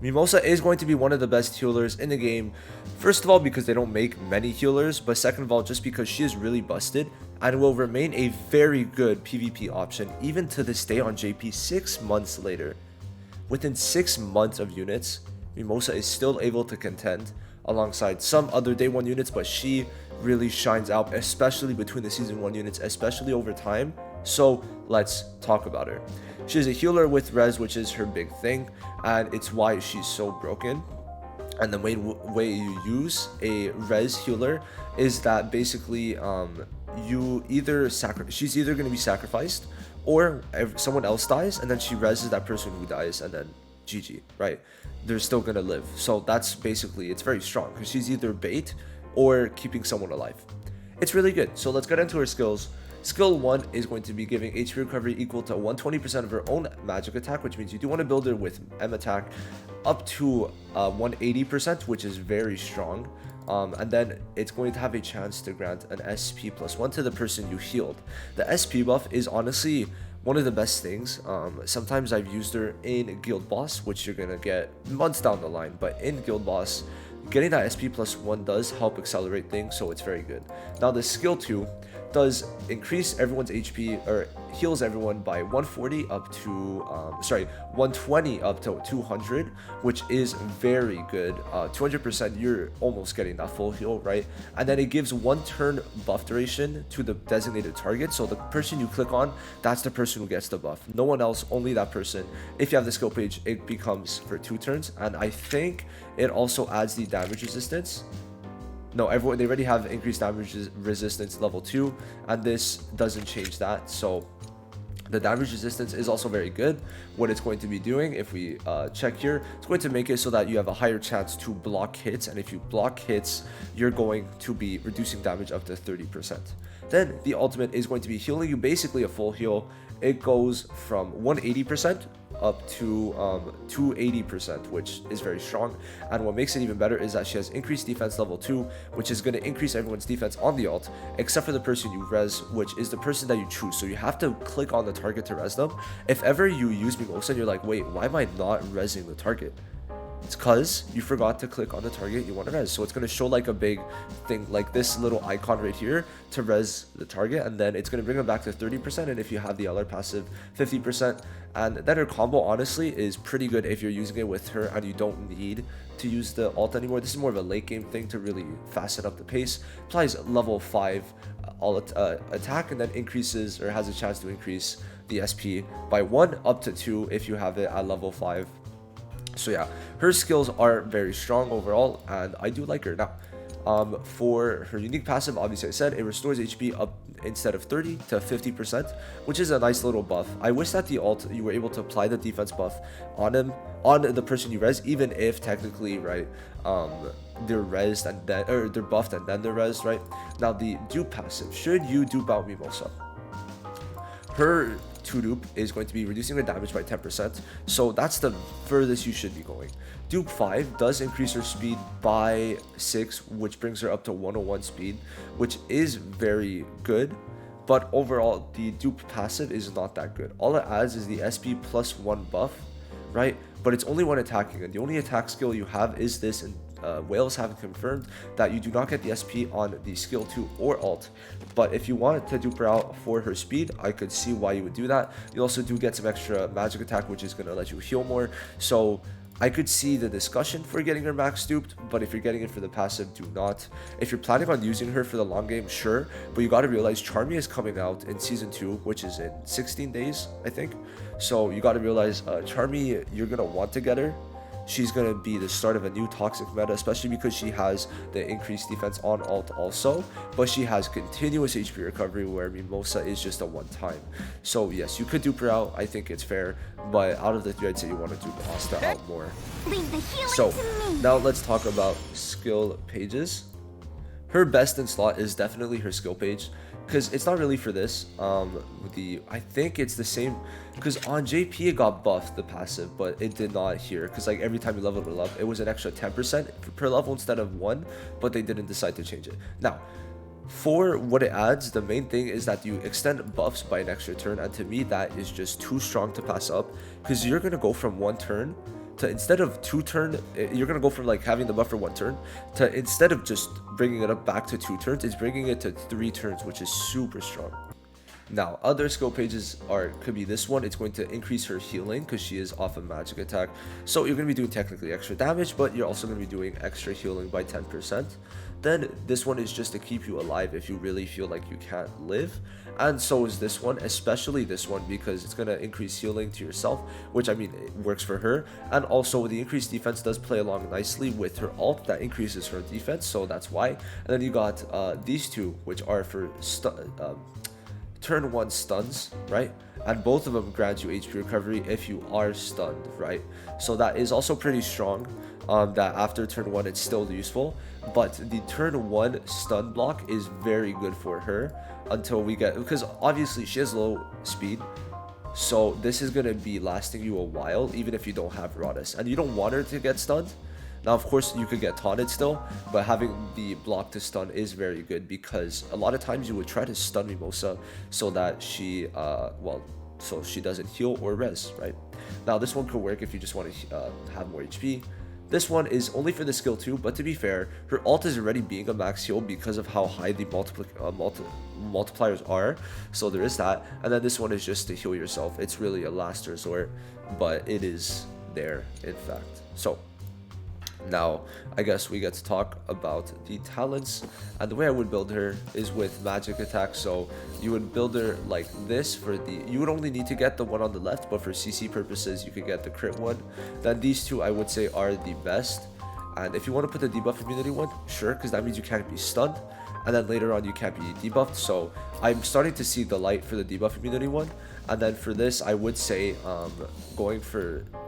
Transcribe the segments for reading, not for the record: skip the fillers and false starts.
Mimosa is going to be one of the best healers in the game. First of all, because they don't make many healers, but second of all, just because she is really busted and will remain a very good PvP option even to this day on JP 6 months later. Within 6 months of units, Mimosa is still able to contend alongside some other day 1 units, but she really shines out, especially between the season 1 units, especially over time. So let's talk about her. She's a healer with res, which is her big thing, and it's why she's so broken. And the main way you use a res healer is that basically you either she's either going to be sacrificed, or someone else dies and then she reses that person who dies, and then GG, right? They're still gonna live. So that's basically, it's very strong because she's either bait or keeping someone alive. It's really good. So let's get into her skills. Skill 1 is going to be giving HP recovery equal to 120% of her own magic attack, which means you do want to build her with M attack up to 180%, which is very strong. And then it's going to have a chance to grant an SP +1 to the person you healed. The SP buff is honestly one of the best things. Sometimes I've used her in Guild Boss, which you're gonna get months down the line, but in Guild Boss, getting that SP +1 does help accelerate things, so it's very good. Now the skill 2 does increase everyone's HP, or heals everyone by 140 up to 120 up to 200, which is very good. 200%, you're almost getting that full heal, right? And then it gives 1 turn buff duration to the designated target, so the person you click on, that's the person who gets the buff, no one else, only that person. If you have the skill page, it becomes for 2 turns, and I think it also adds the damage resistance. No, everyone, they already have increased damage resistance level 2, and this doesn't change that. So the damage resistance is also very good. What it's going to be doing, if we check here, it's going to make it so that you have a higher chance to block hits, and if you block hits, you're going to be reducing damage up to 30%. Then the ultimate is going to be healing you basically a full heal. It goes from 180% up to 280%, which is very strong. And what makes it even better is that she has increased defense level 2, which is going to increase everyone's defense on the ult, except for the person you res, which is the person that you choose. So you have to click on the target to res them. If ever you use Mimosa and you're like, wait, why am I not resing the target? It's because you forgot to click on the target you want to res. So it's going to show like a big thing, like this little icon right here to res the target, and then it's going to bring them back to 30%, and if you have the LR passive, 50%. And then her combo honestly is pretty good if you're using it with her and you don't need to use the ult anymore. This is more of a late game thing to really fasten up the pace. Applies level 5 attack, and then increases, or has a chance to increase the SP by 1 up to 2 if you have it at level 5. So yeah, her skills are very strong overall, and I do like her. Now, for her unique passive, obviously I said it restores HP up instead of 30 to 50%, which is a nice little buff. I wish that the ult, you were able to apply the defense buff on the person you res, even if technically, right, they're resed and then, or they're buffed and then they're resed, right? Now the dupe passive, should you dupe out Mimosa, her 2 dupe is going to be reducing the damage by 10%, so that's the furthest you should be going. Dupe 5 does increase her speed by 6, which brings her up to 101 speed, which is very good, but overall the dupe passive is not that good. All it adds is the SP +1 buff, right? But it's only when attacking, and the only attack skill you have is this, and Wales have confirmed that you do not get the SP on the skill 2 or ult. But if you wanted to dupe her out for her speed, I could see why you would do that. You also do get some extra magic attack, which is going to let you heal more. So I could see the discussion for getting her max duped, but if you're getting it for the passive, do not. If you're planning on using her for the long game, sure, but you got to realize Charmy is coming out in season 2, which is in 16 days, I think. So you got to realize Charmy, you're going to want to get her. She's going to be the start of a new toxic meta, especially because she has the increased defense on ult also, but she has continuous HP recovery, where Mimosa is just a one-time. So yes, you could dupe her out, I think it's fair, but out of the 3, I'd say you want to dupe Asta out more. So now let's talk about skill pages. Her best in slot is definitely her skill page, because it's not really for this. I think it's the same, because on JP it got buffed, the passive, but it did not here, because like every time you leveled it up, it was an extra 10% per level instead of 1, but they didn't decide to change it. Now, for what it adds, the main thing is that you extend buffs by an extra turn, and to me that is just too strong to pass up, because you're going to go from 1 turn to instead of 2 turn, you're gonna go from like having the buff for 1 turn to instead of just bringing it up back to 2 turns, it's bringing it to 3 turns, which is super strong. Now, other skill pages could be this one. It's going to increase her healing because she is off a magic attack. So you're going to be doing technically extra damage, but you're also going to be doing extra healing by 10%. Then this one is just to keep you alive if you really feel like you can't live. And so is this one, especially this one, because it's going to increase healing to yourself, which I mean, it works for her. And also the increased defense does play along nicely with her ult that increases her defense. So that's why. And then you got these two, which are for turn 1 stuns, right? And both of them grant you HP recovery if you are stunned, right? So that is also pretty strong, that after turn 1 it's still useful, but the turn 1 stun block is very good for her until we get, because obviously she has low speed, so this is going to be lasting you a while even if you don't have Rodus, and you don't want her to get stunned. Now, of course, you could get taunted still, but having the block to stun is very good, because a lot of times you would try to stun Mimosa so that she, so she doesn't heal or res, right? Now, this one could work if you just want to have more HP. This one is only for the skill 2, but to be fair, her ult is already being a max heal because of how high the multipliers are, so there is that. And then this one is just to heal yourself. It's really a last resort, but it is there, in fact. So now, I guess we get to talk about the talents, and the way I would build her is with magic attack. So you would build her like this for you would only need to get the one on the left, but for CC purposes, you could get the crit one. Then these two I would say are the best, and if you want to put the debuff immunity one, sure, because that means you can't be stunned, and then later on you can't be debuffed. So I'm starting to see the light for the debuff immunity one. And then for this, I would say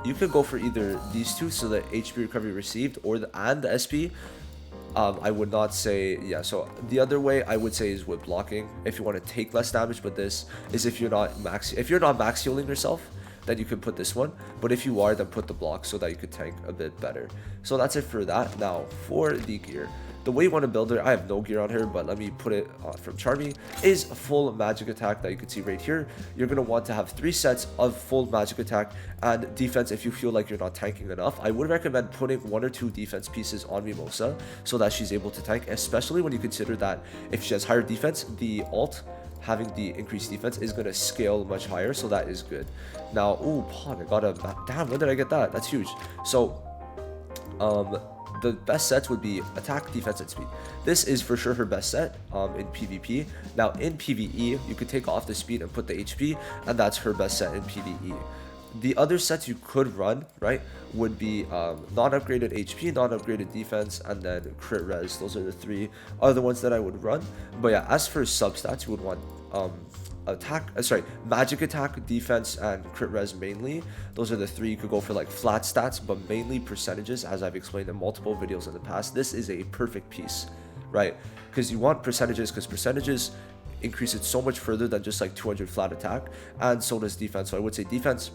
you could go for either these two, so the HP recovery received or the SP. I would not say, yeah, so the other way I would say is with blocking if you want to take less damage, but this is if you're not max healing yourself, then you could put this one, but if you are, then put the block so that you could tank a bit better. So that's it for that. Now for the gear, the way you want to build her, I have no gear on her, but let me put it from Charmy, is a full magic attack that you can see right here. You're going to want to have 3 sets of full magic attack and defense if you feel like you're not tanking enough. I would recommend putting 1 or 2 defense pieces on Mimosa so that she's able to tank, especially when you consider that if she has higher defense, the ult having the increased defense is going to scale much higher, so that is good. Now, ooh, Pawn, I got a, damn, when did I get that? That's huge. So, the best sets would be attack, defense, and speed. This is for sure her best set in PvP. Now in PvE, you could take off the speed and put the HP, and that's her best set in PvE. The other sets you could run, right, would be non-upgraded HP, non-upgraded defense, and then crit res. Those are the 3 other ones that I would run. But yeah, as for substats, you would want magic attack, defense, and crit res mainly. Those are the 3. You could go for like flat stats, but mainly percentages, as I've explained in multiple videos in the past. This is a perfect piece, right? Because you want percentages, because percentages increase it so much further than just like 200 flat attack, and so does defense. So I would say defense,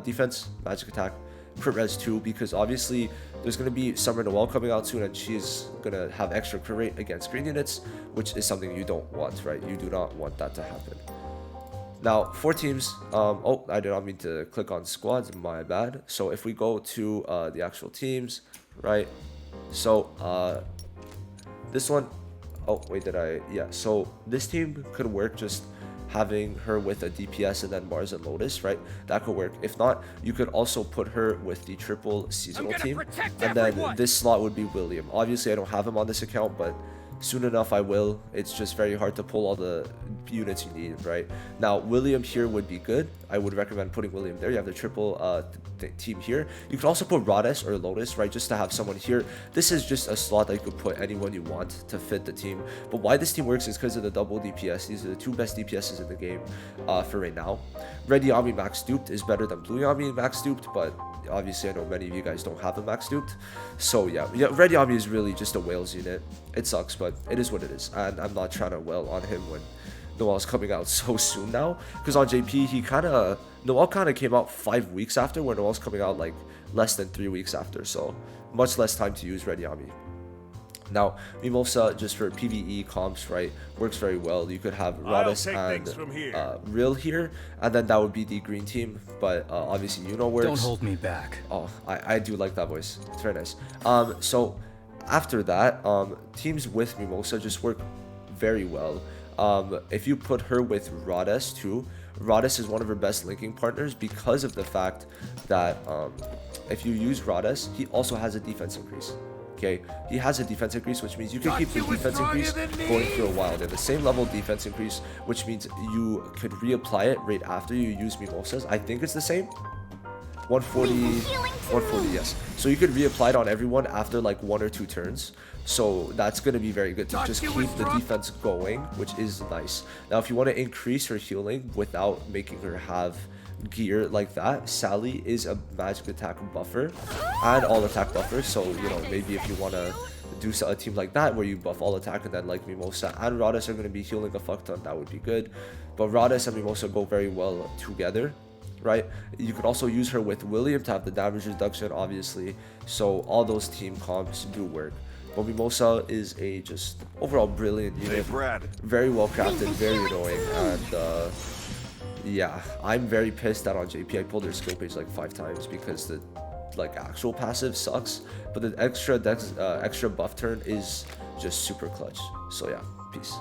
defense, magic attack, crit res 2, because obviously there's going to be Summer Noelle coming out soon, and she's going to have extra crit rate against green units, which is something you don't want, right? You do not want that to happen. Now, for teams, oh, I did not mean to click on squads, my bad. So if we go to the actual teams, right? So this one, oh, wait, yeah. So this team could work just having her with a DPS and then Mars and Lotus, right? That could work. If not, you could also put her with the triple seasonal team, and then this slot would be William. Obviously, I don't have him on this account, but soon enough I will. It's just very hard to pull all the units you need, right? Now William here would be good. I would recommend putting William there. You have the triple team here. You could also put Rodus or Lotus, right, just to have someone here. This is just a slot that you could put anyone you want to fit the team. But why this team works is because of the double DPS. These are the 2 best DPSs in the game for right now. Red Yami max duped is better than Blue Yami max duped, but obviously I know many of you guys don't have a max duped. So yeah, Red Yami is really just a Whales unit. It sucks, but it is what it is, and I'm not trying to wail on him when Noelle's coming out so soon now, because on JP Noelle kind of came out 5 weeks after, where Noelle's coming out like less than 3 weeks after, so much less time to use Red Yami. Now, Mimosa, just for PvE comps, right, works very well. You could have Rodus and Real here, and then that would be the green team, but obviously works. Don't hold me back. Oh, I do like that voice. It's very nice. So after that, teams with Mimosa just work very well. If you put her with Rodus too, Rodus is one of her best linking partners because of the fact that if you use Rodus, he also has a defense increase. Okay, he has a defense increase, which means you can keep the defense increase going for a while. They have the same level defense increase, which means you could reapply it right after you use Mimosas. I think it's the same. 140, 140, yes. So you could reapply it on everyone after like 1 or 2 turns. So that's going to be very good to just keep the defense going, which is nice. Now, if you want to increase her healing without making her have gear like that, Sally is a magic attack buffer and all attack buffer. So, maybe if you want to do a team like that where you buff all attack and then like Mimosa and Rodus are going to be healing a fuck ton, that would be good. But Rodus and Mimosa go very well together, right? You could also use her with William to have the damage reduction, obviously. So all those team comps do work. But Mimosa is a just overall brilliant unit. Very well crafted, very annoying, and yeah, I'm very pissed that on JP I pulled their skill page like 5 times because the actual passive sucks, but the extra buff turn is just super clutch. So yeah, peace.